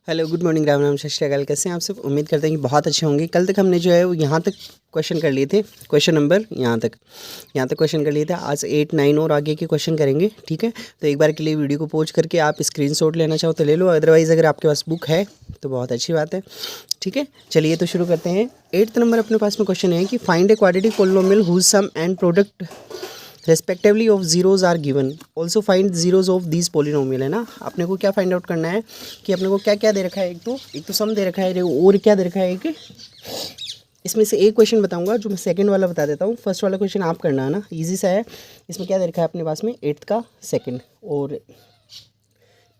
Hello good morning, Ram Ram, सत श्री अकाल। कैसे हैं आप सब? उम्मीद करते हैं कि बहुत अच्छे होंगे। कल तक हमने जो है वो यहाँ तक क्वेश्चन कर लिए थे, क्वेश्चन नंबर यहाँ तक क्वेश्चन कर लिए थे। आज 8, 9 और आगे के क्वेश्चन करेंगे, ठीक है। तो एक बार के लिए वीडियो को पॉज करके आप स्क्रीनशॉट लेना चाहो तो ले लो, अदरवाइज़ अगर आपके पास बुक है तो बहुत अच्छी बात है, ठीक है। चलिए तो शुरू करते हैं। 8th नंबर अपने पास में क्वेश्चन है कि find a quadratic polynomial whose sum and product respectively of zeros are given, also find zeros of these polynomial. है ना, अपने को क्या फाइंड आउट करना है कि अपने को क्या क्या दे रखा है। एक तो सम दे रखा है और क्या दे रखा है एक। इसमें से एक क्वेश्चन बताऊंगा जो मैं सेकंड वाला बता देता हूँ। फर्स्ट वाला क्वेश्चन आप करना है ना, इजी सा है। इसमें क्या दे रखा है अपने पास में 8th का सेकंड, और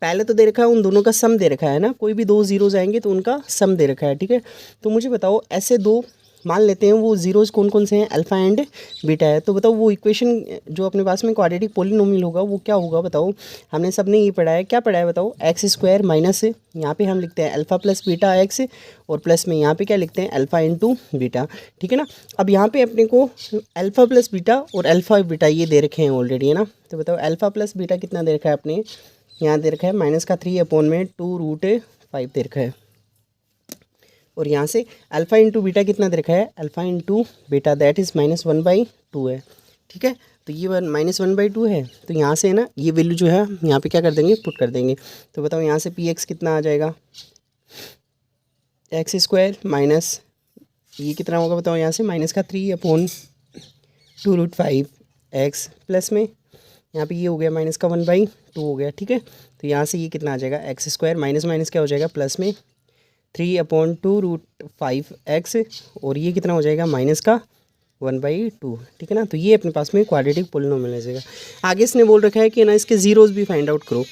पहले तो दे रखा है उन दोनों का सम दे रखा है ना। कोई भी दो जीरोज आएंगे तो उनका सम दे रखा है, ठीक है। तो मुझे बताओ ऐसे दो मान लेते हैं, वो जीरोज कौन कौन से हैं, अल्फ़ा एंड बीटा है। तो बताओ वो इक्वेशन जो अपने पास में क्वाड्रेटिक पोलिनोमियल होगा वो क्या होगा बताओ। हमने सबने ये पढ़ा है, क्या पढ़ा है बताओ, एक्स स्क्वायर माइनस यहाँ पे हम लिखते हैं अल्फ़ा प्लस बीटा एक्स, और प्लस में यहाँ पे क्या लिखते हैं अल्फ़ा इंटू बीटा, ठीक है ना। अब यहाँ पे अपने को अल्फ़ा प्लस बीटा और अल्फ़ा बीटा ये दे रखे हैं ऑलरेडी, है ना। तो बताओ अल्फ़ा प्लस बीटा कितना दे रखा है अपने, यहाँ दे रखा है -3/2√5 दे रखा है। और यहाँ से अल्फ़ा इंटू बीटा कितना दे रखा है, alpha into beta that is -1/2 है, ठीक है। तो ये -1/2 है। तो यहाँ से है ना ये वैल्यू जो है यहाँ पे क्या कर देंगे, पुट कर देंगे। तो बताओ यहाँ से पी एक्स कितना आ जाएगा, एक्स स्क्वायर माइनस ये कितना होगा बताओ, यहाँ से -3/2√5 एक्स, प्लस में यहाँ पे ये हो गया -1/2 हो गया, ठीक है। तो यहाँ से ये कितना आ जाएगा, एक्स स्क्वायर माइनस माइनस क्या हो जाएगा, प्लस में 3/2√5 एक्स, और ये कितना हो जाएगा -1/2, ठीक है ना। तो ये अपने पास में क्वाड्रेटिक पोलिनोमियल आ जाएगा। आगे इसने बोल रखा है कि ना इसके ज़ीरोज़ भी फाइंड आउट करो।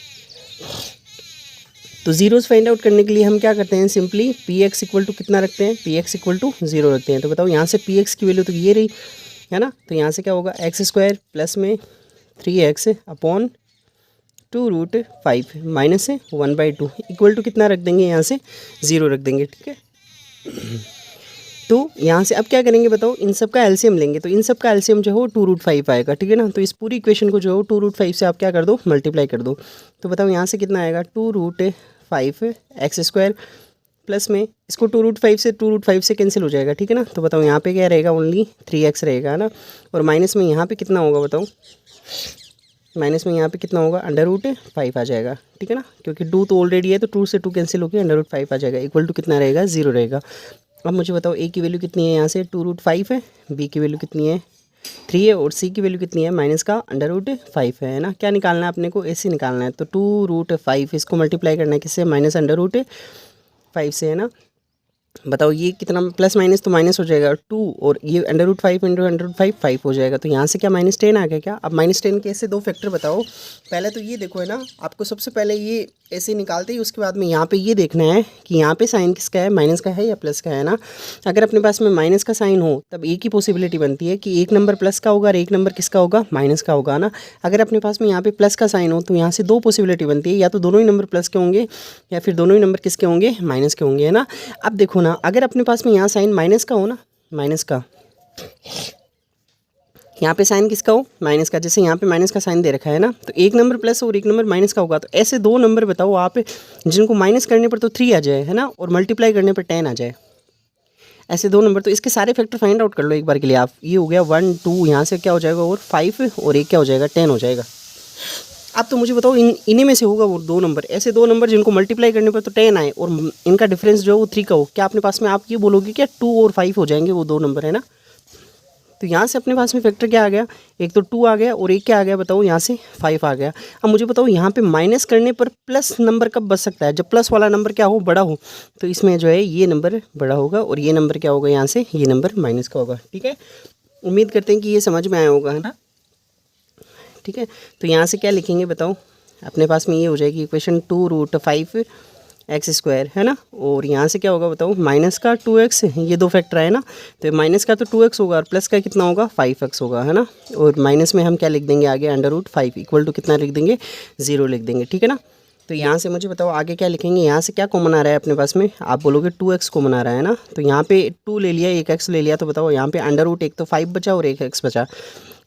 तो ज़ीरोज़ फाइंड आउट करने के लिए हम क्या करते हैं, simply P X equal to कितना रखते हैं, पी एक्स इक्वल टू 0 रखते हैं। तो बताओ यहाँ से पी एक्स की वैल्यू तो ये रही है ना। तो यहाँ से क्या होगा, एक्स स्क्वायर प्लस में 3x/2√5 माइनस 1/2 इक्वल टू कितना रख देंगे, यहाँ से 0 रख देंगे, ठीक है। तो यहाँ से अब क्या करेंगे बताओ, इन सब का एलसीएम लेंगे। तो इन सब का एलसीएम जो है वो 2√5 आएगा, ठीक है ना। तो इस पूरी इक्वेशन को जो है 2√5 से आप क्या कर दो, मल्टीप्लाई कर दो। तो बताओ यहाँ से कितना आएगा, 2√5 एक्स स्क्वायर, प्लस में इसको 2√5 से कैंसिल हो जाएगा, ठीक है ना। तो बताओ यहाँ पे क्या रहेगा, ओनली 3x रहेगा ना। और माइनस में यहाँ पे कितना होगा बताओ, माइनस में यहाँ पे कितना होगा, √5 आ जाएगा, ठीक है ना। क्योंकि 2 तो ऑलरेडी है तो 2 से 2 कैंसिल होकर √5 आ जाएगा, इक्वल टू कितना रहेगा, 0 रहेगा। अब मुझे बताओ ए की वैल्यू कितनी है, यहाँ से 2√5 है, बी की वैल्यू कितनी है 3 है, और सी की वैल्यू कितनी है -√5 है ना। क्या निकालना है अपने को, ऐसे निकालना है। तो 2√5 इसको मल्टीप्लाई करना है किससे, -√5 से, है ना। बताओ ये कितना, प्लस माइनस तो माइनस हो जाएगा 2, और ये √5 इंटू √5 5 हो जाएगा। तो यहाँ से क्या -10 आ गया क्या। अब -10 के ऐसे दो फैक्टर बताओ। पहले तो ये देखो है ना, आपको सबसे पहले ये ऐसे निकालते ही उसके बाद में यहाँ पे ये देखना है कि यहाँ पे साइन किसका है, माइनस का है या प्लस का है ना। अगर अपने पास में माइनस का साइन हो तब एक ही पॉसिबिलिटी बनती है कि एक नंबर प्लस का होगा और एक नंबर किसका होगा, माइनस का होगा ना। अगर अपने पास में यहाँ पे प्लस का साइन हो तो यहाँ से दो पॉसिबिलिटी बनती है, या तो दोनों ही नंबर प्लस के होंगे या फिर दोनों ही नंबर किसके होंगे, माइनस के होंगे, है ना। अब देखो ना, अगर अपने पास में यहाँ साइन माइनस का हो ना, माइनस का, यहाँ पे साइन किसका हो, माइनस का, जैसे यहाँ पे माइनस का साइन दे रखा है ना, तो एक नंबर प्लस और एक नंबर माइनस का होगा। तो ऐसे दो नंबर बताओ आप जिनको माइनस करने पर तो 3 आ जाए, है ना, और मल्टीप्लाई करने पर 10 आ जाए। ऐसे दो नंबर, तो इसके सारे फैक्टर फाइंड आउट कर लो एक बार के लिए आप। ये हो गया 1 2, यहाँ से क्या हो जाएगा, और 5, और एक क्या हो जाएगा, 10 हो जाएगा। अब तो मुझे बताओ इन्हीं में से होगा वो दो नंबर, ऐसे दो नंबर जिनको मल्टीप्लाई करने पर तो 10 आए और इनका डिफरेंस जो है वो 3 का हो। क्या अपने पास में आप ये बोलोगे क्या 2 और 5 हो जाएंगे वो दो नंबर, है ना। तो यहाँ से अपने पास में फैक्टर क्या आ गया, एक तो 2 आ गया और एक क्या आ गया बताओ, यहाँ से 5 आ गया। अब मुझे बताओ यहाँ पे माइनस करने पर प्लस नंबर कब बच सकता है, जब प्लस वाला नंबर क्या हो, बड़ा हो। तो इसमें जो है ये नंबर बड़ा होगा और ये नंबर क्या होगा, यहाँ से ये नंबर माइनस का होगा, ठीक है। उम्मीद करते हैं कि ये समझ में आया होगा, है ना, ठीक है। तो यहाँ से क्या लिखेंगे बताओ, अपने पास में ये हो जाएगी इक्वेशन 2√5 एक्स स्क्वायर, है ना। और यहाँ से क्या होगा बताओ, माइनस का 2x, ये दो फैक्टर है ना। तो माइनस का तो 2x होगा और प्लस का कितना होगा, 5x होगा, है ना। और माइनस में हम क्या लिख देंगे आगे, √5 इक्वल टू कितना लिख देंगे, 0 लिख देंगे, ठीक है ना। तो यहाँ से मुझे बताओ आगे क्या लिखेंगे, यहाँ से क्या कॉमन आ रहा है अपने पास में, आप बोलोगे 2x कॉमन आ रहा है ना। तो यहाँ पे 2 ले लिया, एक x ले लिया, तो बताओ यहाँ पे एक तो 5 बचा और एक x बचा,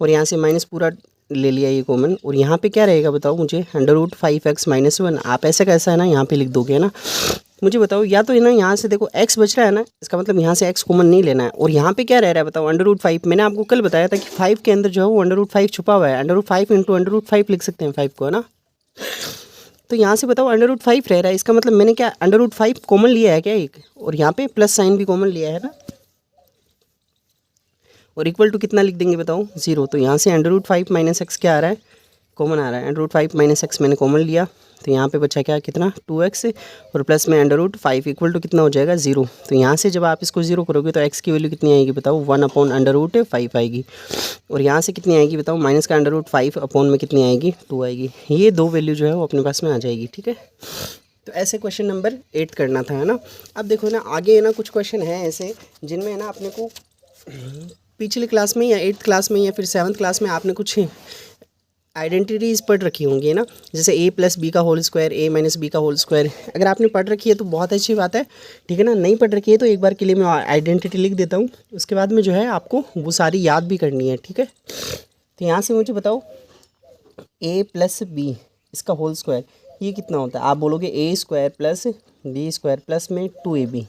और यहाँ से माइनस पूरा ले लिया ये कॉमन। और यहाँ पे क्या रहेगा बताओ मुझे, √5x - 1। आप ऐसा कैसा है ना यहाँ पे लिख दोगे ना, मुझे बताओ, या तो है ना यहाँ से देखो x बच रहा है ना, इसका मतलब यहाँ से x कॉमन नहीं लेना है, और यहाँ पे क्या रह रहा है बताओ, √5। मैंने आपको कल बताया था कि 5 के अंदर जो है वो √5 छुपा हुआ है, √5 इंटू √5 लिख सकते हैं 5 को, है ना। तो यहाँ से बताओ √5 रह रहा है, इसका मतलब मैंने क्या √5 कॉमन लिया है क्या एक, और यहाँ पे प्लस साइन भी कॉमन लिया है ना, और इक्वल टू कितना लिख देंगे बताओ, 0। तो यहाँ से √5 माइनस एक्स क्या आ रहा है, कॉमन आ रहा है, √5 माइनस एक्स मैंने कॉमन लिया, तो यहाँ पे बचा क्या, कितना 2x, और प्लस में √5 इक्वल टू कितना हो जाएगा 0। तो यहाँ से जब आप इसको 0 करोगे तो x की वैल्यू कितनी आएगी बताओ, 1/√5 आएगी, और यहाँ से कितनी आएगी बताओ, माइनस का √5 अपॉन में कितनी आएगी, 2 आएगी। ये दो वैल्यू जो है वो अपने पास में आ जाएगी, ठीक है। तो ऐसे क्वेश्चन नंबर 8 करना था, है ना। अब देखो ना आगे है ना कुछ क्वेश्चन हैं ऐसे जिनमें है ना अपने को पिछले क्लास में या 8th क्लास में या फिर 7th क्लास में आपने कुछ आइडेंटिटीज़ पढ़ रखी होंगी, है ना, जैसे a+b का होल स्क्वायर, a-b का होल स्क्वायर। अगर आपने पढ़ रखी है तो बहुत अच्छी बात है, ठीक है ना। नहीं पढ़ रखी है तो एक बार के लिए मैं आइडेंटिटी लिख देता हूँ, उसके बाद में जो है आपको वो सारी याद भी करनी है, ठीक है। तो यहाँ से मुझे बताओ a+b इसका होल स्क्वायर ये कितना होता है, आप बोलोगे a² + b² प्लस में 2ab।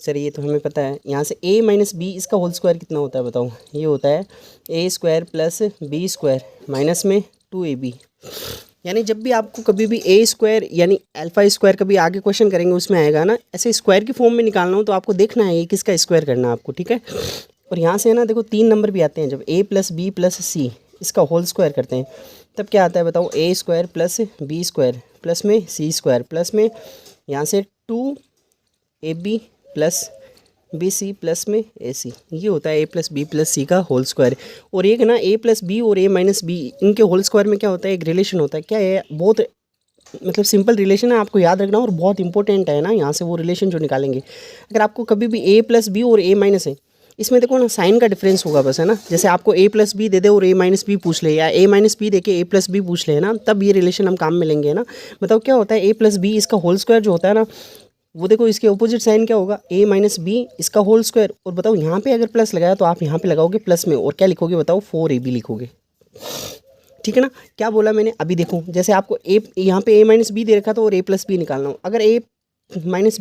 सर ये तो हमें पता है। यहाँ से a - b इसका होल स्क्वायर कितना होता है बताओ, ये होता है a² + b² माइनस में 2ab। यानी जब भी आपको कभी भी a² यानी α² कभी आगे क्वेश्चन करेंगे उसमें आएगा ना, ऐसे स्क्वायर की फॉर्म में निकालना हो तो आपको देखना है ये किसका स्क्वायर करना है आपको, ठीक है। और यहाँ से है ना देखो 3 नंबर भी आते हैं, जब a + b + c इसका होल स्क्वायर करते हैं तब क्या आता है बताओ, a² + b² प्लस में c² प्लस में यहाँ से 2ab + bc प्लस में ac, ये होता है a + b + c का होल स्क्वायर। और एक ना a + b और a - b इनके होल स्क्वायर में क्या होता है, एक रिलेशन होता है, क्या है, बहुत मतलब सिंपल रिलेशन है, आपको याद रखना और बहुत इंपॉर्टेंट है ना। यहाँ से वो रिलेशन जो निकालेंगे, अगर आपको कभी भी a + b और a - है, इसमें देखो ना साइन का डिफरेंस होगा बस, है ना। जैसे आपको a + b दे दे और a - b पूछ ले, या a - b दे के a + b पूछ ले, है ना, तब ये रिलेशन हम काम में लेंगे, है ना। बताओ क्या होता है, a + b इसका होल स्क्वायर जो होता है ना, वो देखो इसके ऑपोजिट साइन क्या होगा, a - b इसका होल स्क्वायर। और बताओ यहाँ पे अगर प्लस लगाया तो आप यहाँ पे लगाओगे प्लस में, और क्या लिखोगे बताओ, 4ab लिखोगे, ठीक है ना। क्या बोला मैंने अभी देखो, जैसे आपको यहाँ पे a - b दे रखा था और a + b निकालना हो, अगर a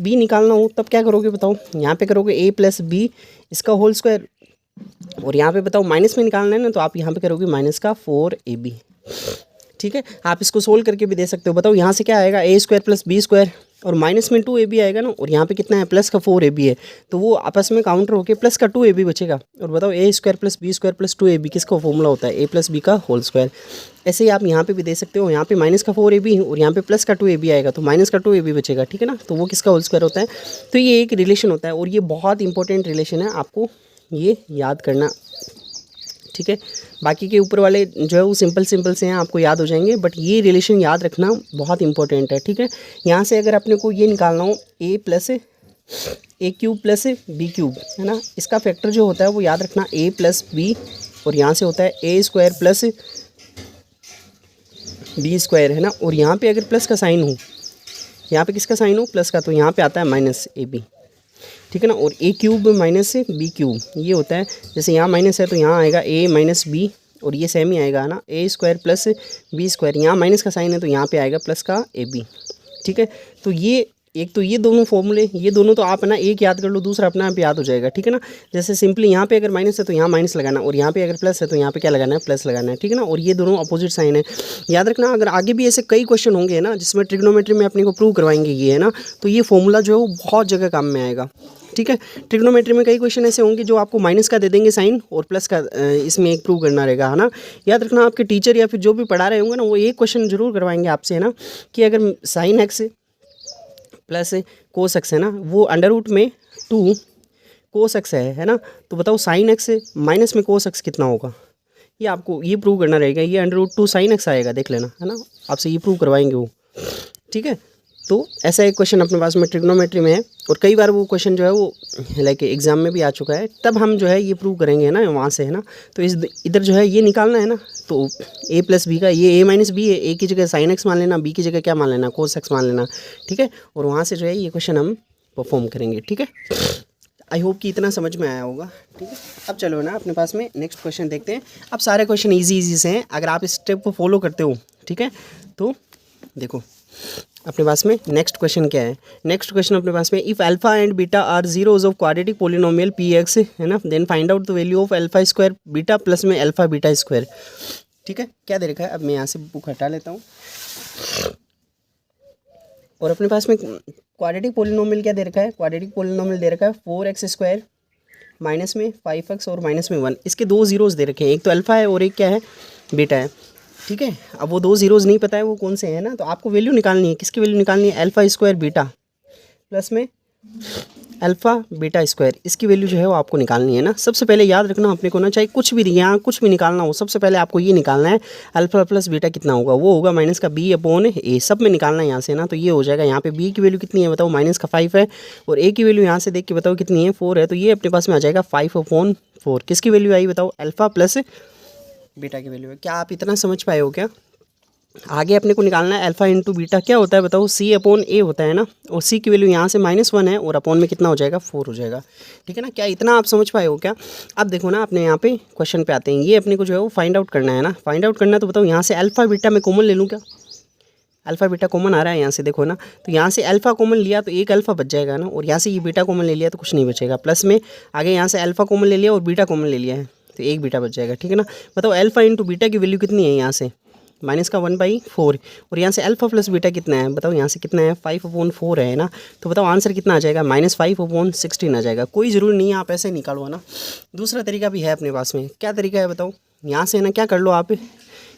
- b निकालना हो तब क्या करोगे बताओ, यहाँ पे करोगे a + b इसका होल स्क्वायर, और यहाँ पे बताओ माइनस में निकालना है ना, तो आप यहाँ पे करोगे माइनस का 4ab, ठीक है। आप इसको सोल्व करके भी दे सकते हो। बताओ यहाँ से क्या आएगा, a² + b² और माइनस में 2ab आएगा ना, और यहाँ पे कितना है, प्लस का 4ab है, तो वो आपस में काउंटर होके प्लस का 2ab बचेगा। और बताओ a² + b² + 2ab किसका फॉर्मूला होता है, a + b का होल स्क्वायर। ऐसे ही आप यहाँ पे भी दे सकते हो, यहाँ पे माइनस का 4ab और यहाँ पे प्लस का 2ab आएगा, तो माइनस का 2ab बचेगा, ठीक है ना। तो वो किसका होल स्क्वायर होता है। तो ये एक रिलेशन होता है, और ये बहुत इंपॉर्टेंट रिलेशन है, आपको ये याद करना, ठीक है। बाकी के ऊपर वाले जो है वो सिंपल से हैं, आपको याद हो जाएंगे, बट ये रिलेशन याद रखना बहुत इंपॉर्टेंट है, ठीक है। यहाँ से अगर अपने को ये निकालना हो a + a³ + b³, है ना, इसका फैक्टर जो होता है वो याद रखना a + b, और यहाँ से होता है a² + b², है ना। और यहाँ पे अगर प्लस का साइन हो, यहाँ पे किसका साइन हो, प्लस का, तो यहाँ पे आता है -ab, ठीक है ना। और a³ - b³ ये होता है, जैसे यहाँ माइनस है तो यहाँ आएगा a - b, और ये सेम ही आएगा ना, a² + b², यहाँ माइनस का साइन है तो यहाँ पे आएगा प्लस का ab, ठीक है। तो ये एक तो ये दोनों फॉर्मूले, ये दोनों तो आप ना एक याद कर लो, दूसरा अपने आप याद हो जाएगा, ठीक है ना। जैसे सिंपली यहाँ पे अगर माइनस है तो यहाँ माइनस लगाना, और यहाँ पे अगर प्लस है तो यहाँ पे क्या लगाना है, प्लस लगाना है, ठीक है ना। और ये दोनों अपोजिट साइन है, याद रखना। अगर आगे भी ऐसे कई क्वेश्चन होंगे ना जिसमें ट्रिग्नोमेट्री में अपने को प्रूव करवाएंगे ये, है ना, तो ये फॉर्मूला जो है वो बहुत जगह काम में आएगा, ठीक है। ट्रिग्नोमेट्री में कई क्वेश्चन ऐसे होंगे जो आपको माइनस का दे देंगे साइन, और प्लस का इसमें एक प्रूव करना रहेगा, है ना। याद रखना, आपके टीचर या फिर जो भी पढ़ा रहे होंगे ना, वो एक क्वेश्चन जरूर करवाएंगे आपसे, है ना, कि अगर sine x plus cos x है ना, वो √2 कोस एक्स है ना, तो बताओ साइन एक्स माइनस में कोस एक्स कितना होगा, ये आपको ये प्रूव करना रहेगा। ये √2 साइन एक्स आएगा, देख लेना, है ना, आपसे ये प्रूव करवाएंगे वो, ठीक है। तो ऐसा एक क्वेश्चन अपने पास में ट्रिग्नोमेट्री में है, और कई बार वो क्वेश्चन जो है वो लाइक एग्जाम में भी आ चुका है, तब हम जो है ये प्रूव करेंगे, है ना, वहाँ से, है ना। तो इस इधर जो है ये निकालना है ना, तो a + b का ये a - b है, a की जगह साइन एक्स मान लेना, b की जगह क्या मान लेना, कोस एक्स मान लेना, ठीक है। और वहाँ से जो है ये क्वेश्चन हम परफॉर्म करेंगे, ठीक है। आई होप कि इतना समझ में आया होगा, ठीक है। अब चलो ना अपने पास में नेक्स्ट क्वेश्चन देखते हैं। अब सारे क्वेश्चन ईजी से हैं, अगर आप इस स्टेप को फॉलो करते हो, ठीक है। तो देखो अपने पास में नेक्स्ट क्वेश्चन क्या है, नेक्स्ट क्वेश्चन अपने पास में if alpha and beta are zeros of quadratic polynomial P X है ना, then find out the value of alpha square beta plus में अल्फा बीटा स्क्वायर। ठीक है, क्या दे रखा है, अब मैं यहाँ से बुक हटा लेता हूँ और अपने पास में क्वाड्रेटिक पोलिनोमियल क्या दे रखा है, क्वाड्रेटिक पोलिनोमियल दे रखा है 4x² माइनस में 5x और माइनस में 1। इसके दो जीरोज़ दे रखे हैं, एक तो अल्फ़ा है और एक क्या है, बीटा है। ठीक है, अब वो दो जीरोज़ नहीं पता है वो कौन से हैं ना, तो आपको वैल्यू निकालनी है, किसकी वैल्यू निकालनी है, अल्फ़ा स्क्वायर बीटा प्लस में अल्फ़ा बीटा स्क्वायर, इसकी वैल्यू जो है वो आपको निकालनी है ना। सबसे पहले याद रखना अपने को ना, चाहे कुछ भी यहाँ कुछ भी निकालना हो, सबसे पहले आपको ये निकालना है अल्फ़ा प्लस बीटा कितना होगा, वो होगा माइनस का b अपॉन a, सब में निकालना है यहाँ से ना। तो ये हो जाएगा, यहाँ पे b की वैल्यू कितनी है बताओ, माइनस का 5 है, और a की वैल्यू यहाँ से देख के बताओ कितनी है, 4 है, तो ये अपने पास में आ जाएगा 5/4। किसकी वैल्यू आई बताओ, अल्फ़ा प्लस बीटा की वैल्यू है। क्या आप इतना समझ पाए हो क्या? आगे अपने को निकालना है अल्फ़ा इंटू बीटा, क्या होता है बताओ, c/a होता है ना, और c की वैल्यू यहाँ से -1 है और अपॉन में कितना हो जाएगा, 4 हो जाएगा। ठीक है ना, क्या इतना आप समझ पाए हो क्या? अब देखो ना, अपने यहाँ पे क्वेश्चन पे आते हैं, ये अपने को जो है वो फाइंड आउट करना है ना, फाइंड आउट करना है, तो बताओ यहाँ से अल्फ़ा बीटा में कॉमन ले लूँ क्या, अल्फ़ा बीटा कॉमन आ रहा है यहाँ से, देखो ना, तो यहाँ से अल्फ़ा कॉमन लिया तो एक अल्फ़ा बच जाएगा ना, और यहाँ से ये बीटा कॉमन ले लिया तो कुछ नहीं बचेगा, प्लस में आगे यहाँ से अल्फ़ा कॉमन ले लिया और बीटा कॉमन ले लिया है तो एक बीटा बच जाएगा। ठीक है ना, बताओ अल्फ़ा इंटू बीटा की वैल्यू कितनी है, यहाँ से माइनस का 1/4, और यहाँ से अल्फ़ा प्लस बीटा कितना है बताओ, यहाँ से कितना है 5/4 है ना, तो बताओ आंसर कितना आ जाएगा, -5/16 आ जाएगा। कोई ज़रूरी नहीं है आप ऐसे निकालो ना, दूसरा तरीका भी है अपने पास में। क्या तरीका है बताओ, यहाँ से ना क्या कर लो आप,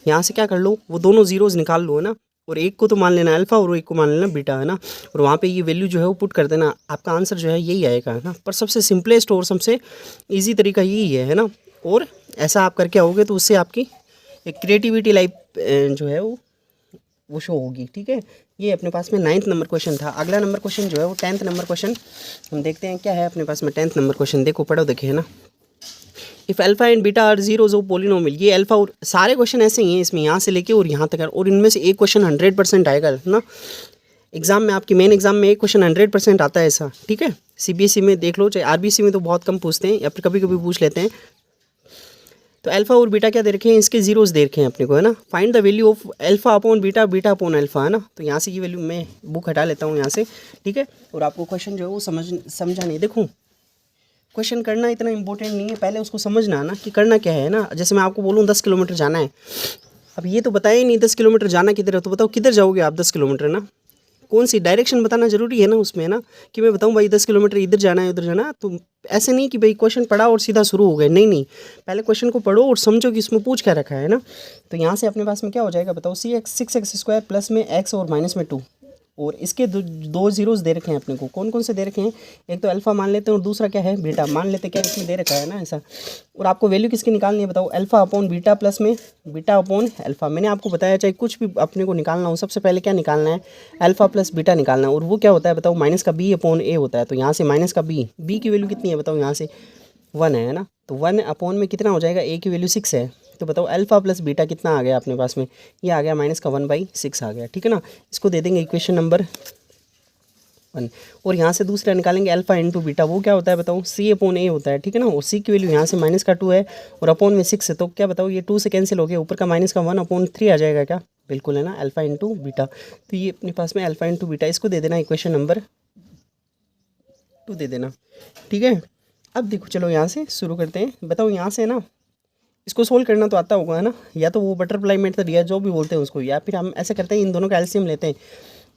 यहाँ से क्या कर लो, वो दोनों जीरोज़ निकाल लो ना, और एक को तो मान लेना अल्फ़ा और एक को मान लेना बीटा है ना, और वहाँ पे ये वैल्यू जो है वो पुट कर देना, आपका आंसर जो है यही आएगा है ना। पर सबसे सिंपलेस्ट और सबसे ईजी तरीका यही है ना, और ऐसा आप करके आओगे तो उससे आपकी एक क्रिएटिविटी लाइफ जो है वो शो होगी। ठीक है, ये अपने पास में 9th नंबर क्वेश्चन था। अगला नंबर क्वेश्चन जो है वो 10th नंबर क्वेश्चन हम देखते हैं क्या है अपने पास में। 10th नंबर क्वेश्चन देखो, पढ़ो, देखिए ना, if alpha and beta are zeros of polynomial, ये अल्फ़ा और सारे क्वेश्चन ऐसे ही हैं इसमें, यहाँ से लेके और यहाँ तक, और इनमें से एक क्वेश्चन 100% आएगा ना एग्जाम में, आपकी मेन एग्जाम में एक क्वेश्चन 100% आता है ऐसा। ठीक है, CBSE में देख लो, चाहे RBC में तो बहुत कम पूछते हैं या फिर कभी कभी पूछ लेते हैं। तो अल्फ़ा और बीटा क्या दे रखे हैं, इसके जीरोस दे रखे हैं अपने को है ना। Find the value of alpha upon beta, beta upon alpha है ना, तो यहाँ से ये वैल्यू मैं बुक हटा लेता हूँ यहाँ से। ठीक है, और आपको क्वेश्चन जो है वो समझा नहीं, देखो क्वेश्चन करना इतना इंपॉर्टेंट नहीं है, पहले उसको समझना ना कि करना क्या है ना। जैसे मैं आपको बोलूँ 10 किलोमीटर जाना है, अब ये तो बताया ही नहीं 10 किलोमीटर जाना किधर है, तो बताओ किधर जाओगे आप 10 किलोमीटर ना, कौन सी डायरेक्शन बताना जरूरी है ना उसमें ना, कि मैं बताऊं भाई 10 किलोमीटर इधर जाना है उधर जाना, तो ऐसे नहीं कि भाई क्वेश्चन पढ़ा और सीधा शुरू हो गए, नहीं नहीं, पहले क्वेश्चन को पढ़ो और समझो कि इसमें पूछ क्या रखा है ना। तो यहाँ से अपने पास में क्या हो जाएगा बताओ, 6x² प्लस में x और माइनस में 2, और इसके दो जीरोस दे रखे हैं अपने को, कौन कौन से दे रखे हैं, एक तो अल्फ़ा मान लेते हैं और दूसरा क्या है, बीटा मान लेते हैं, क्या इसमें दे रखा है ना ऐसा। और आपको वैल्यू किसकी निकालनी है बताओ, अल्फ़ा अपॉन बीटा प्लस में बीटा अपॉन अल्फ़ा। मैंने आपको बताया चाहे कुछ भी अपने को निकालना हो, सबसे पहले क्या निकालना है, अल्फ़ा प्लस बीटा निकालना है, और वो क्या होता है बताओ, माइनस का b/a होता है। तो यहाँ से माइनस का b की वैल्यू कितनी है बताओ, यहाँ से 1 है ना, तो 1 अपॉन में कितना हो जाएगा, a की वैल्यू 6 है, तो बताओ अल्फ़ा प्लस बीटा कितना आ गया अपने पास में, ये आ गया माइनस का 1/6 आ गया। ठीक है ना, इसको दे देंगे इक्वेशन नंबर 1, और यहाँ से दूसरा निकालेंगे अल्फ़ा इंटू बीटा, वो क्या होता है बताओ, c/a होता है। ठीक है ना, और c की वैल्यू यहाँ से माइनस का 2 है और अपॉन में 6 है, तो क्या बताओ ये 2 से कैंसिल हो गया, ऊपर का माइनस का 1/3 आ जाएगा क्या, बिल्कुल है ना, अल्फ़ा इंटू बीटा। तो ये अपने पास में अल्फ़ा इंटू बीटा, इसको दे देना इक्वेशन नंबर 2 दे देना। ठीक है, अब देखो चलो यहाँ से शुरू करते हैं। बताओ यहाँ से ना इसको सोल्व करना तो आता होगा है ना, या तो वो बटरफ्लाई मेथड या जो भी बोलते हैं उसको, या फिर हम ऐसे करते हैं इन दोनों का एलसीएम लेते हैं।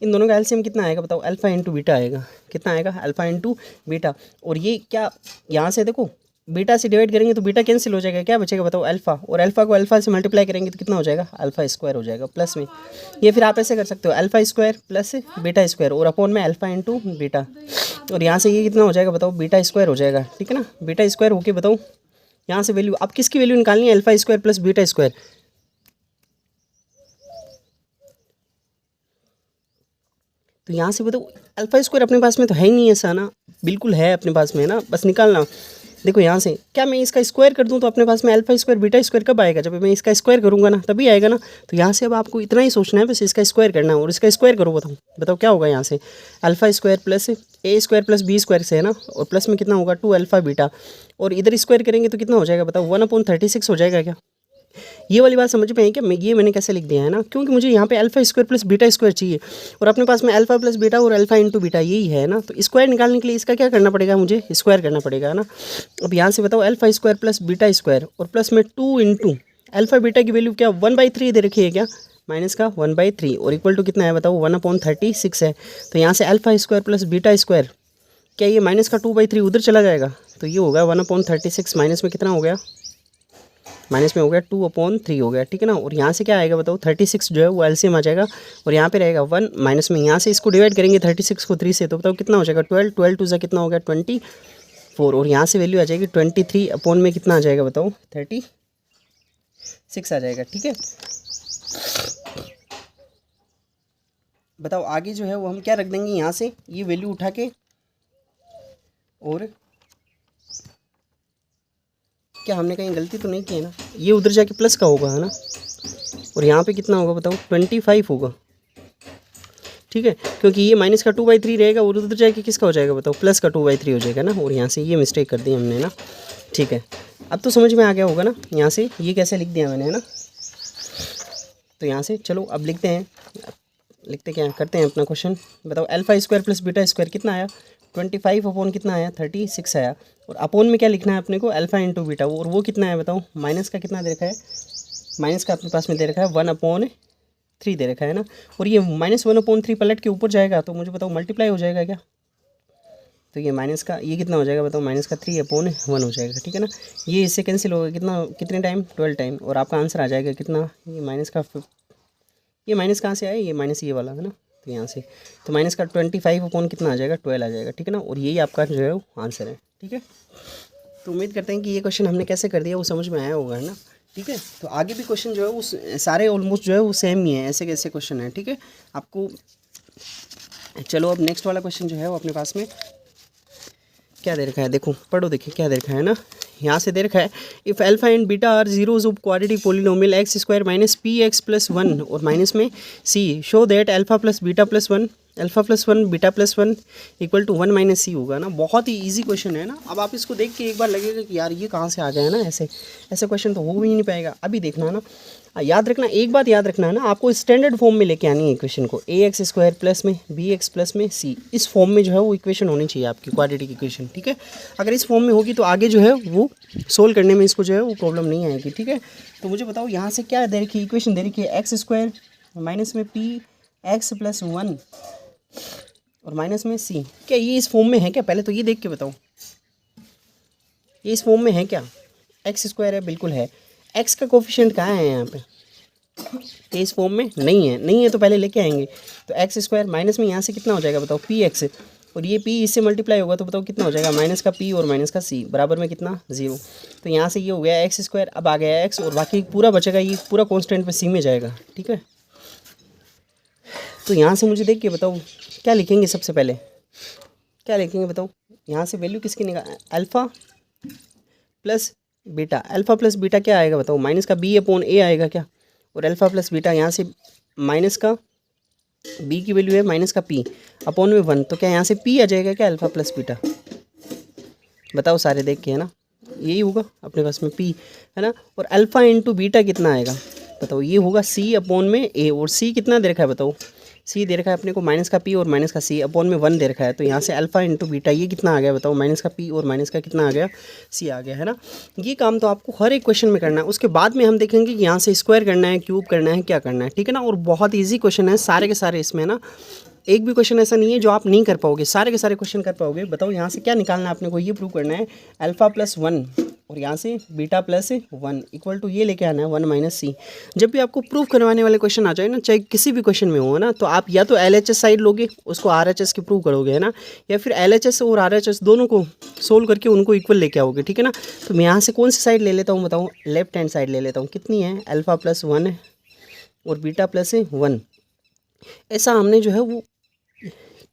इन दोनों का एलसीएम कितना आएगा बताओ, अल्फ़ा इंटू बीटा आएगा, कितना आएगा, अल्फ़ा इंटू बीटा। और ये क्या यहाँ से देखो बीटा से डिवाइड करेंगे तो बीटा कैंसिल हो जाएगा, क्या बचेगा बताओ, अल्फ़ा, और अल्फ़ा को अल्फ़ा से मल्टीप्लाई करेंगे तो कितना हो जाएगा, अल्फ़ा स्क्वायर हो जाएगा प्लस में। ये फिर आप ऐसे कर सकते हो, alpha square plus beta square और अपॉन में अल्फ़ा इंटू बीटा, और यहाँ से ये कितना हो जाएगा बताओ, बीटा स्क्वायर हो जाएगा। ठीक है ना, बीटा स्क्वायर होके बताओ यहाँ से वैल्यू, अब किसकी वैल्यू निकालनी है, alpha square plus beta square. तो यहाँ से बताओ अल्फ़ा स्क्वायर अपने पास में तो है ही नहीं ऐसा ना, बिल्कुल है अपने पास में ना, बस निकालना। देखो यहाँ से क्या मैं इसका स्क्वायर कर दूँ तो अपने पास में अल्फ़ा स्क्वायर बीटा स्क्वायर कब आएगा, जब मैं इसका स्क्वायर करूँगा ना तभी आएगा ना। तो यहाँ से अब आपको इतना ही सोचना है, बस इसका स्क्वायर करना है और इसका स्क्वायर करो, बताओ बताओ क्या होगा यहाँ से, alpha square plus a square plus b square से है ना, और प्लस में कितना होगा 2 अल्फ़ा बीटा, और इधर स्क्वायर करेंगे तो कितना हो जाएगा बताओ, 1/36 हो जाएगा क्या, ये वाली बात समझ में आई क्या? ये मैंने कैसे लिख दिया है ना, क्योंकि मुझे यहाँ पे alpha square plus beta square चाहिए और अपने पास में अल्फा प्लस बीटा और अल्फा इंटू बीटा यही है ना। तो स्क्वायर निकालने के लिए इसका क्या करना पड़ेगा, मुझे स्क्वायर करना पड़ेगा ना। अब यहाँ से बताओ alpha square plus beta square और प्लस में 2 इंटू अल्फा बीटा की वैल्यू क्या 1/3 दे रखी है क्या, माइनस का 1/3 और इक्वल टू कितना है बताओ 1/36 है। तो यहाँ से alpha square plus beta square, क्या ये माइनस का 2/3 उधर चला जाएगा, तो ये होगा 1/36 माइनस में कितना हो गया, माइनस में हो गया 2/3 हो गया, ठीक है ना। और यहाँ से क्या आएगा बताओ 36 जो है वो एलसीएम आ जाएगा और यहाँ पे रहेगा 1 माइनस में यहाँ से इसको डिवाइड करेंगे 36 को 3 से, तो बताओ कितना हो जाएगा 12 2 से कितना हो गया 24 और यहाँ से वैल्यू आ जाएगी 23 में कितना आ जाएगा बताओ 36 आ जाएगा, ठीक है। बताओ आगे जो है वो हम क्या रख देंगे यहाँ से ये वैल्यू उठा के, और क्या हमने कहीं गलती तो नहीं की है ना, ये उधर जाके प्लस का होगा है ना, और यहाँ पे कितना होगा बताओ 25 होगा, ठीक है, क्योंकि ये माइनस का 2/3 रहेगा और उधर जाके किसका हो जाएगा बताओ प्लस का 2/3 हो जाएगा ना। और यहाँ से ये मिस्टेक कर दी हमने ना, ठीक है। अब तो समझ में आ गया होगा ना यहाँ से ये कैसे लिख दिया मैंने, है ना। तो यहाँ से चलो अब लिखते हैं, लिखते क्या करते हैं अपना क्वेश्चन। बताओ alpha square plus beta square कितना आया 25 अपॉन कितना आया 36 आया, और अपॉन में क्या लिखना है अपने को अल्फा इंटू बीटा, और वो कितना है बताओ माइनस का कितना दे रखा है, माइनस का अपने पास में दे रखा है 1/3 दे रखा है ना। और ये -1/3 पलट के ऊपर जाएगा तो मुझे बताओ मल्टीप्लाई हो जाएगा क्या, तो ये माइनस का ये कितना हो जाएगा बताओ माइनस का 3/1 हो जाएगा, ठीक है ना। ये इससे कैंसिल होगा कितना, कितने टाइम 12 टाइम, और आपका आंसर आ जाएगा कितना, ये माइनस का, ये माइनस कहाँ से आया, ये माइनस ये वाला है ना, तो यहाँ से तो माइनस का 25 अपॉन कितना आ जाएगा 12 आ जाएगा, ठीक है ना। और यही आपका जो है वो आंसर है, ठीक है। तो उम्मीद करते हैं कि ये क्वेश्चन हमने कैसे कर दिया वो समझ में आया होगा, है ना, ठीक है। तो आगे भी क्वेश्चन जो है वो सारे ऑलमोस्ट जो है वो सेम ही है, ऐसे कैसे क्वेश्चन है, ठीक है आपको। चलो अब नेक्स्ट वाला क्वेश्चन जो है वो अपने पास में क्या दे रखा है, देखो पढ़ो, देखिए क्या दे रखा है ना। यहाँ से दे रखा है if alpha and beta are zeros of quadratic polynomial x square minus p x plus 1 और माइनस में c, show that alpha plus beta plus 1 alpha plus 1 beta plus 1 equal to 1 minus c होगा ना। बहुत ही easy question है ना। अब आप इसको देख के एक बार लगेगा कि यार ये कहाँ से आ गया है ना, ऐसे ऐसे क्वेश्चन तो हो भी नहीं पाएगा। अभी देखना है ना, याद रखना, एक बात याद रखना है ना, आपको स्टैंडर्ड फॉर्म में लेके आनी है इक्वेशन को, ए एक्स स्क्वायर प्लस में बी एक्स प्लस में सी, इस फॉर्म में जो है वो इक्वेशन होनी चाहिए आपकी क्वाड्रेटिक इक्वेशन, ठीक है। अगर इस फॉर्म में होगी तो आगे जो है वो सोल्व करने में इसको जो है वो प्रॉब्लम नहीं आएगी, ठीक है। तो मुझे बताओ यहाँ से क्या दे रखी इक्वेशन दे रखी है, एक्स स्क्वायर माइनस में पी एक्स प्लस 1 और माइनस में सी, क्या ये इस फॉर्म में है क्या, पहले तो ये देख के बताओ ये इस फॉर्म में है क्या। एक्स स्क्वायर है, बिल्कुल है। एक्स का कोफिशिएंट कहाँ है यहाँ पे, ये इस फॉर्म में नहीं है, नहीं है तो पहले लेके आएंगे। तो एक्स स्क्वायर माइनस में यहाँ से कितना हो जाएगा बताओ पी एक्स, और ये पी इससे मल्टीप्लाई होगा तो बताओ कितना हो जाएगा माइनस का पी और माइनस का सी बराबर में कितना 0। तो यहाँ से ये हो गया एक्स स्क्वायर, अब आ गया एक्स और बाकी पूरा बचेगा, ये पूरा कॉन्स्टेंट पे सी में जाएगा, ठीक है। तो यहाँ से मुझे देख के बताओ क्या लिखेंगे, सबसे पहले क्या लिखेंगे बताओ। यहाँ से वैल्यू किसकी निकाल, alpha plus beta, alpha plus beta क्या आएगा बताओ, माइनस का बी अपॉन ए आएगा क्या, और अल्फ़ा प्लस बीटा यहाँ से माइनस का बी की वैल्यू है माइनस का पी अपॉन में 1, तो क्या यहाँ से पी आ जाएगा क्या अल्फ़ा प्लस बीटा, बताओ सारे देख के, है ना, यही होगा अपने पास में पी, है ना। और अल्फ़ा इंटू बीटा कितना आएगा बताओ, ये होगा सी अपॉन में ए, और सी कितना दे रखा है बताओ, सी दे रखा है अपने को माइनस का पी और माइनस का सी अपॉन में 1 दे रखा है। तो यहाँ से अल्फ़ा इंटू बीटा ये कितना आ गया बताओ, माइनस का पी और माइनस का कितना आ गया सी आ गया, है ना। ये काम तो आपको हर एक क्वेश्चन में करना है, उसके बाद में हम देखेंगे कि यहाँ से स्क्वायर करना है, क्यूब करना है, क्या करना है, ठीक है ना। और बहुत ईजी क्वेश्चन है सारे के सारे, इसमें ना एक भी क्वेश्चन ऐसा नहीं है जो आप नहीं कर पाओगे, सारे के सारे क्वेश्चन कर पाओगे। बताओ यहाँ से क्या निकालना है अपने को, ये प्रूव करना है अल्फ़ा प्लस 1 और यहाँ से बीटा प्लस 1 इक्वल टू ये लेके आना है 1 माइनस सी। जब भी आपको प्रूफ करवाने वाले क्वेश्चन आ जाए ना, चाहे किसी भी क्वेश्चन में हो ना, तो आप या तो LHS साइड लोगे, उसको RHS की प्रूव करोगे, है ना, या फिर LHS और RHS दोनों को सोल्व करके उनको इक्वल लेके आओगे, ठीक है ना। तो मैं यहाँ से कौन सी साइड ले लेता हूँ बताऊँ, लेफ्ट हैंड साइड ले लेता हूँ, कितनी है अल्फ़ा प्लस 1 और बीटा प्लस 1। ऐसा हमने जो है वो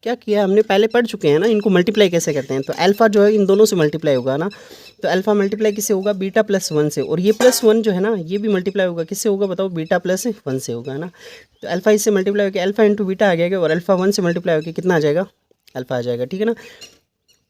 क्या किया, हमने पहले पढ़ चुके हैं ना, इनको मल्टीप्लाई कैसे करते हैं। तो अल्फ़ा जो है इन दोनों से मल्टीप्लाई होगा ना, तो अल्फ़ा मल्टीप्लाई किससे होगा, बीटा प्लस 1 से, और ये प्लस 1 जो है ना ये भी मल्टीप्लाई होगा किससे होगा बताओ, बीटा प्लस 1 से होगा, है ना। तो अल्फ़ा इससे मल्टीप्लाई होकर अल्फ़ा इंटू बीटा आ गया और अल्फ़ा 1 से मल्टीप्लाई होकर कितना आ जाएगा, अल्फ़ा आ जाएगा, ठीक है ना।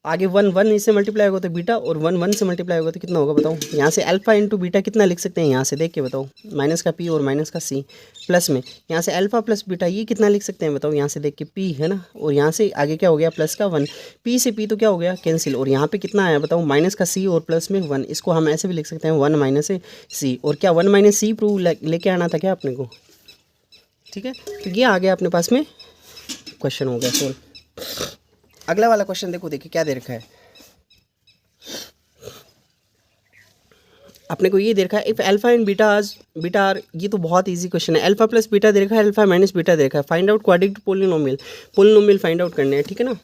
आगे 1 1 इससे मल्टीप्लाई होगा तो बीटा, और 1 1 से मल्टीप्लाई होगा तो कितना होगा बताओ। यहाँ से अल्फा इंटू बीटा कितना लिख सकते हैं, यहाँ से देख के बताओ, माइनस का पी और माइनस का सी, प्लस में यहाँ से अल्फा प्लस बीटा ये कितना लिख सकते हैं बताओ, यहाँ से देख के पी है ना, और यहाँ से आगे क्या हो गया प्लस का 1, पी से पी तो क्या हो गया कैंसिल, और यहाँ पे कितना आया बताओ माइनस का सी और प्लस में 1, इसको हम ऐसे भी लिख सकते हैं 1 माइनस सी, और क्या 1 माइनस सी प्रूव लेके आना था क्या अपने को, ठीक है। तो ये आ गया अपने पास में क्वेश्चन हो गया सोल्व। अगला वाला क्वेश्चन देखो, देखिए क्या दे रखा है अपने को, ये दे रखा है if alpha and beta are, ये तो बहुत इजी क्वेश्चन है, अल्फा प्लस बीटा दे रखा है, अल्फा माइनस बीटा दे रखा है, find out quadratic polynomial find out करने हैं, ठीक है ना।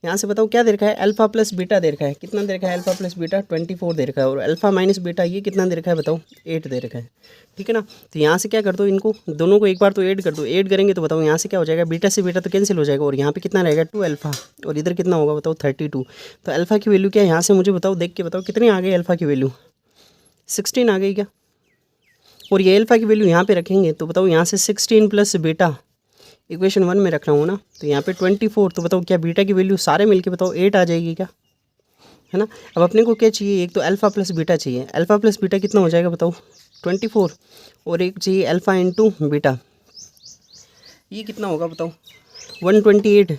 यहाँ से बताओ क्या दे रखा है, अल्फा प्लस बीटा दे रखा है, कितना दे रखा है अल्फा प्लस बीटा 24 दे रखा है, और अल्फा माइनस बीटा ये कितना दे रखा है बताओ 8 दे रखा है, ठीक है ना। तो यहाँ से क्या कर दो, इनको दोनों को एक बार तो ऐड कर दो, ऐड करेंगे तो बताओ यहाँ से क्या हो जाएगा, बीटा से बीटा तो कैंसिल हो जाएगा, और यहाँ पे कितना रहेगा 2 अल्फा, और इधर कितना होगा बताओ 32। तो अल्फा की वैल्यू क्या है यहाँ से मुझे बताओ, देख के बताओ कितनी आ गई अल्फा की वैल्यू, 16 आ गई क्या, और ये अल्फा की वैल्यू यहाँ पे रखेंगे तो बताओ यहाँ से 16 प्लस बीटा इक्वेशन 1 में रख रहा हूँ ना, तो यहाँ पे 24, तो बताओ क्या बीटा की वैल्यू सारे मिलके बताओ 8 आ जाएगी क्या, है ना। अब अपने को क्या चाहिए, एक तो अल्फा प्लस बीटा चाहिए, अल्फा प्लस बीटा कितना हो जाएगा बताओ 24, और एक चाहिए अल्फा इंटू बीटा, ये कितना होगा बताओ 128,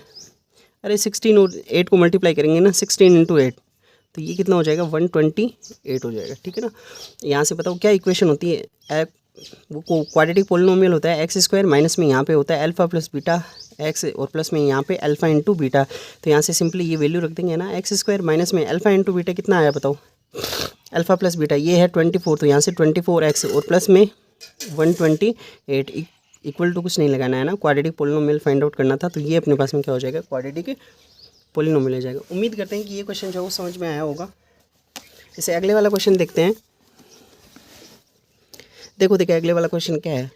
अरे 16 और 8 को मल्टीप्लाई करेंगे ना, 16 इंटू 8, तो ये कितना हो जाएगा 128 हो जाएगा, ठीक है ना। यहाँ से बताओ क्या इक्वेशन होती है, वो क्वाड्रेटिक पोलिनोमियल होता है x² माइनस में यहाँ पे होता है अल्फा प्लस बीटा x, और प्लस में यहाँ पे अल्फा इंटू बीटा, तो यहाँ से सिंपली ये वैल्यू रख देंगे ना, x² माइनस में अल्फा इंटू बीटा कितना आया बताओ, अल्फा प्लस बीटा ये है 24, तो यहाँ से 24x और प्लस में 128 इक्वल टू कुछ नहीं लगाना है ना, क्वाड्रेटिक पोलिनोमियल फाइंड आउट करना था, तो ये अपने पास में क्या हो जाएगा क्वाड्रेटिक पोलिनोमियल हो जाएगा। उम्मीद करते हैं कि ये क्वेश्चन जो है समझ में आया होगा। इसे अगले वाला क्वेश्चन देखते हैं। देखो अगले वाला क्वेश्चन क्या है,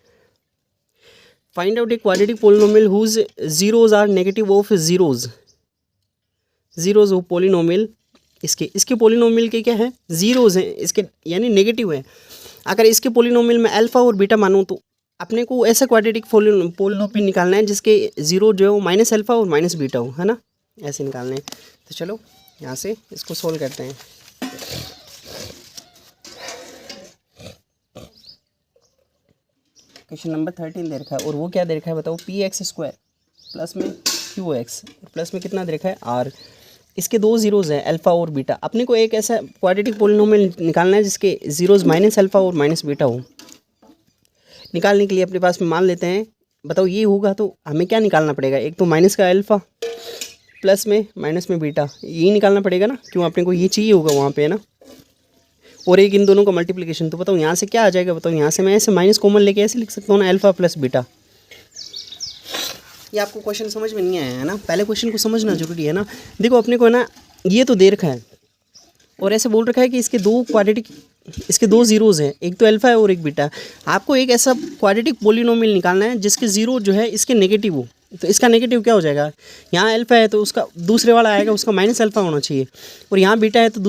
find out a quadratic polynomial whose zeros are negative of zeros of polynomial, इसके पोलिनोमियल के क्या है जीरोज हैं, इसके यानी नेगेटिव है। अगर इसके पोलिनोमियल में अल्फा और बीटा मानूँ तो अपने को ऐसा क्वाड्रेटिक पोलिनोमियल निकालना है जिसके जीरो जो है वो माइनस अल्फा और माइनस बीटा हो, है ना, ऐसे निकालने हैं। तो चलो यहाँ से इसको सोल्व करते हैं। क्वेश्चन नंबर 13 दे रखा है, और वो क्या दे रखा है बताओ, px² प्लस में qx प्लस में कितना दे रखा है r, इसके दो जीरोज़ हैं अल्फ़ा और बीटा। अपने को एक ऐसा क्वाड्रेटिक पोलिनोमियल निकालना है जिसके जीरोज़ माइनस अल्फ़ा और माइनस बीटा हो। निकालने के लिए अपने पास में मान लेते हैं, बताओ ये होगा तो हमें क्या निकालना पड़ेगा, एक तो माइनस का अल्फ़ा प्लस में माइनस में बीटा, यही निकालना पड़ेगा ना, क्यों अपने को ये चाहिए होगा वहाँ पे, है ना, और एक इन दोनों का मल्टीप्लिकेशन। तो बताओ यहाँ से क्या आ जाएगा बताओ, यहाँ से मैं ऐसे माइनस कॉमन लेके ऐसे लिख सकता हूँ ना, अल्फ़ा प्लस बीटा। ये आपको क्वेश्चन समझ में नहीं आया है ना, पहले क्वेश्चन को समझना जरूरी है ना। देखो अपने को है ना, ये तो दे रखा है और ऐसे बोल रखा है कि इसके दो जीरोज़ हैं, एक तो अल्फ़ा है और एक बीटा। आपको एक ऐसा क्वाड्रेटिक पोलिनोमियल निकालना है जिसके जीरो जो है इसके नेगेटिव हो। तो इसका नेगेटिव क्या हो जाएगा, यहाँ अल्फ़ा है तो उसका दूसरे वाला आएगा उसका माइनस अल्फ़ा होना चाहिए, और यहाँ बीटा है तो